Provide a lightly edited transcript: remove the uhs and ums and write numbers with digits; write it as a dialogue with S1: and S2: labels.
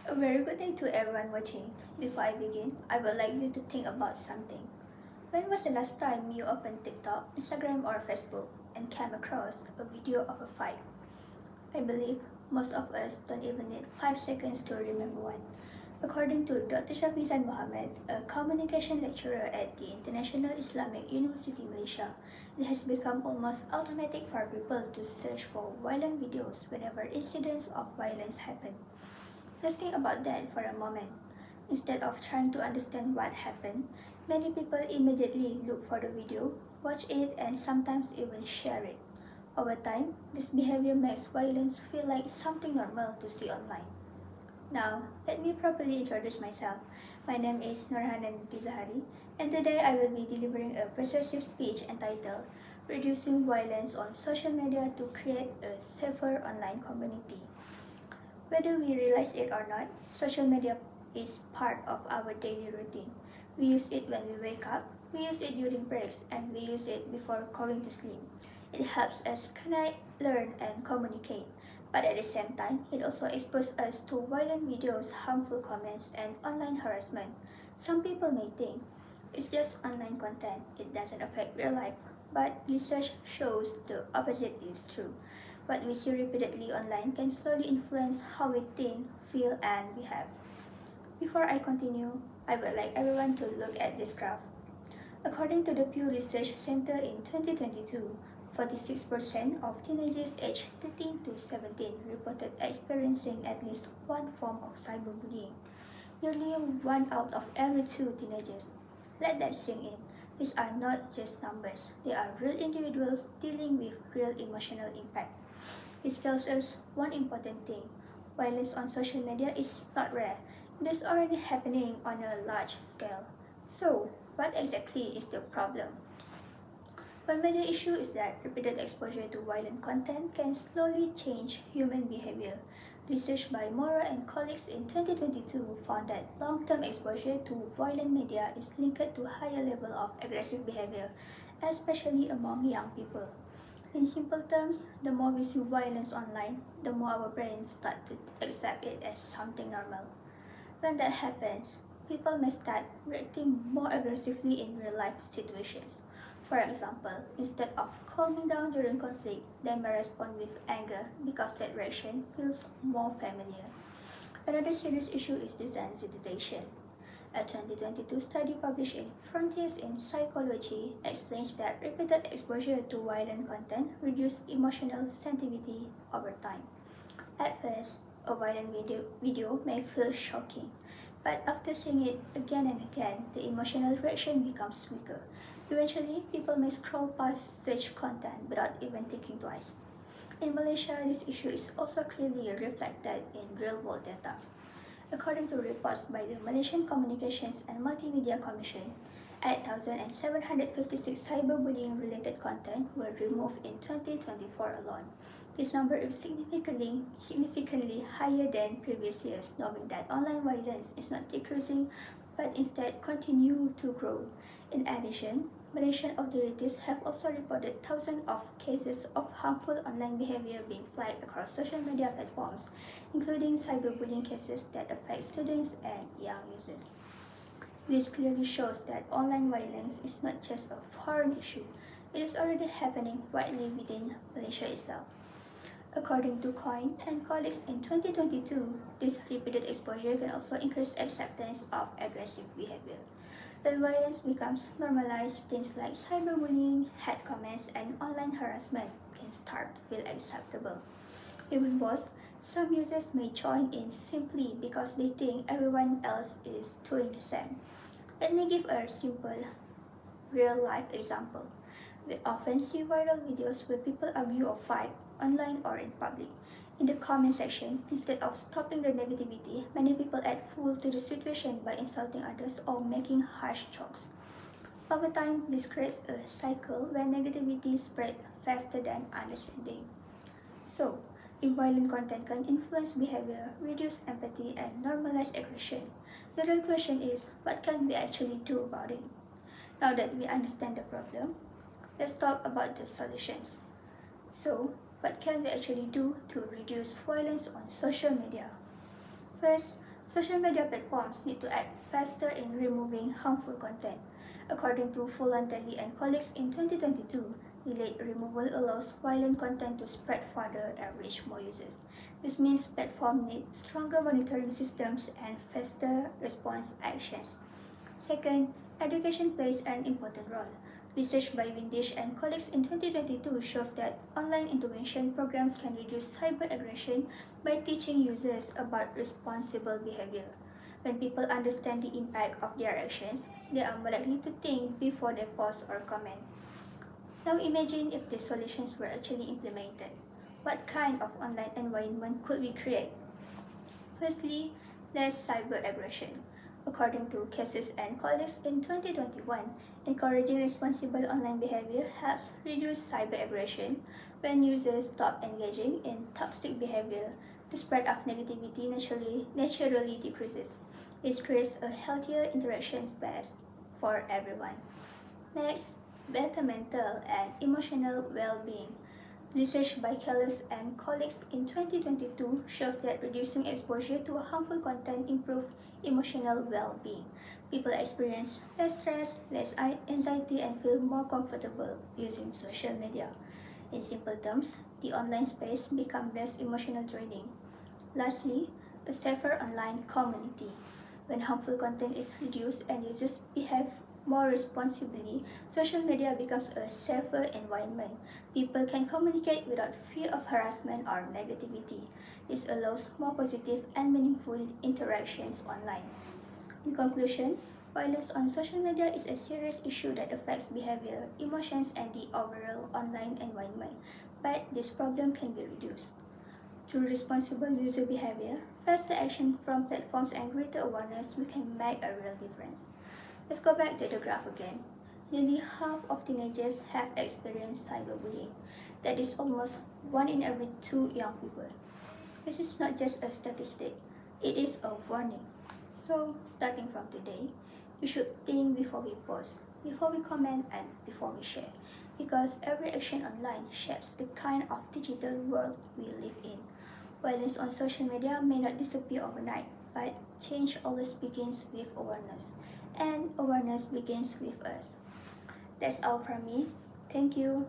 S1: A very good day to everyone watching. Before I begin, I would like you to think about something. When was the last time you opened TikTok, Instagram, or Facebook and came across a video of a fight? I believe most of us don't even need 5 seconds to remember one. According to Dr. Shafizan Mohammed, a communication lecturer at the International Islamic University Malaysia, it has become almost automatic for people to search for violent videos whenever incidents of violence happen. Let's think about that for a moment. Instead of trying to understand what happened, many people immediately look for the video, watch it, and sometimes even share it. Over time, this behavior makes violence feel like something normal to see online. Now, let me properly introduce myself. My name is Nurhanan Tizahari, and today I will be delivering a persuasive speech entitled Reducing Violence on Social Media to Create a Safer Online Community. Whether we realize it or not, social media is part of our daily routine. We use it when we wake up, we use it during breaks, and we use it before going to sleep. It helps us connect, learn, and communicate. But at the same time, it also exposes us to violent videos, harmful comments, and online harassment. Some people may think it's just online content, it doesn't affect real life. But research shows the opposite is true. What we see repeatedly online can slowly influence how we think, feel, and behave. Before I continue, I would like everyone to look at this graph. According to the Pew Research Center in 2022, 46% of teenagers aged 13 to 17 reported experiencing at least one form of cyberbullying. Nearly one out of every two teenagers. Let that sink in. These are not just numbers, they are real individuals dealing with real emotional impact. This tells us one important thing. Violence on social media is not rare. It is already happening on a large scale. So, what exactly is the problem? One major issue is that repeated exposure to violent content can slowly change human behavior. Research by Mora and colleagues in 2022 found that long-term exposure to violent media is linked to higher level of aggressive behavior, especially among young people. In simple terms, the more we see violence online, the more our brains start to accept it as something normal. When that happens, people may start reacting more aggressively in real life situations. For example, instead of calming down during conflict, they may respond with anger because that reaction feels more familiar. Another serious issue is desensitization. A 2022 study published in Frontiers in Psychology explains that repeated exposure to violent content reduces emotional sensitivity over time. At first, a violent video may feel shocking, but after seeing it again and again, the emotional reaction becomes weaker. Eventually, people may scroll past such content without even thinking twice. In Malaysia, this issue is also clearly reflected in real-world data. According to reports by the Malaysian Communications and Multimedia Commission, 8,756 cyberbullying-related content were removed in 2024 alone. This number is significantly higher than previous years, knowing that online violence is not decreasing but instead continue to grow. In addition, Malaysian authorities have also reported thousands of cases of harmful online behavior being flagged across social media platforms, including cyberbullying cases that affect students and young users. This clearly shows that online violence is not just a foreign issue, it is already happening widely within Malaysia itself. According to Coyne and colleagues in 2022, this repeated exposure can also increase acceptance of aggressive behavior. When violence becomes normalized, things like cyberbullying, hate comments, and online harassment can start to feel acceptable. Even worse, some users may join in simply because they think everyone else is doing the same. Let me give a simple, real-life example. We often see viral videos where people argue or fight, online or in public. In the comment section, instead of stopping the negativity, many people add fuel to the situation by insulting others or making harsh jokes. Over time, this creates a cycle where negativity spreads faster than understanding. So, if violent content can influence behavior, reduce empathy, and normalize aggression, the real question is, what can we actually do about it? Now that we understand the problem, let's talk about the solutions. So, what can we actually do to reduce violence on social media? First, Social media platforms need to act faster in removing harmful content. According to Fulanteli and colleagues in 2022, delayed removal allows violent content to spread further and reach more users. This means platforms need stronger monitoring systems and faster response actions. Second, education plays an important role. Research by Windisch and colleagues in 2022 shows that online intervention programs can reduce cyber aggression by teaching users about responsible behavior. When people understand the impact of their actions, they are more likely to think before they post or comment. Now imagine if these solutions were actually implemented. What kind of online environment could we create? Firstly, less cyber aggression. According to Cases and colleagues in 2021, encouraging responsible online behavior helps reduce cyber aggression. When users stop engaging in toxic behavior, the spread of negativity naturally decreases. This creates a healthier interaction space for everyone. Next, better mental and emotional well-being. Research by Kellis and colleagues in 2022 shows that reducing exposure to harmful content improves emotional well-being. People experience less stress, less anxiety, and feel more comfortable using social media. In simple terms, the online space becomes less emotional draining. Lastly, a safer online community. When harmful content is reduced and users behave more responsibly, social media becomes a safer environment. People can communicate without fear of harassment or negativity. This allows more positive and meaningful interactions online. In conclusion, violence on social media is a serious issue that affects behavior, emotions, and the overall online environment. But this problem can be reduced. Through responsible user behavior, faster action from platforms, and greater awareness, we can make a real difference. Let's go back to the graph again. Nearly half of teenagers have experienced cyberbullying. That is almost 1 in every 2 young people. This is not just a statistic, it is a warning. So, starting from today, we should think before we post, before we comment, and before we share. Because every action online shapes the kind of digital world we live in. Violence on social media may not disappear overnight, but change always begins with awareness. And awareness begins with us. That's all from me. Thank you.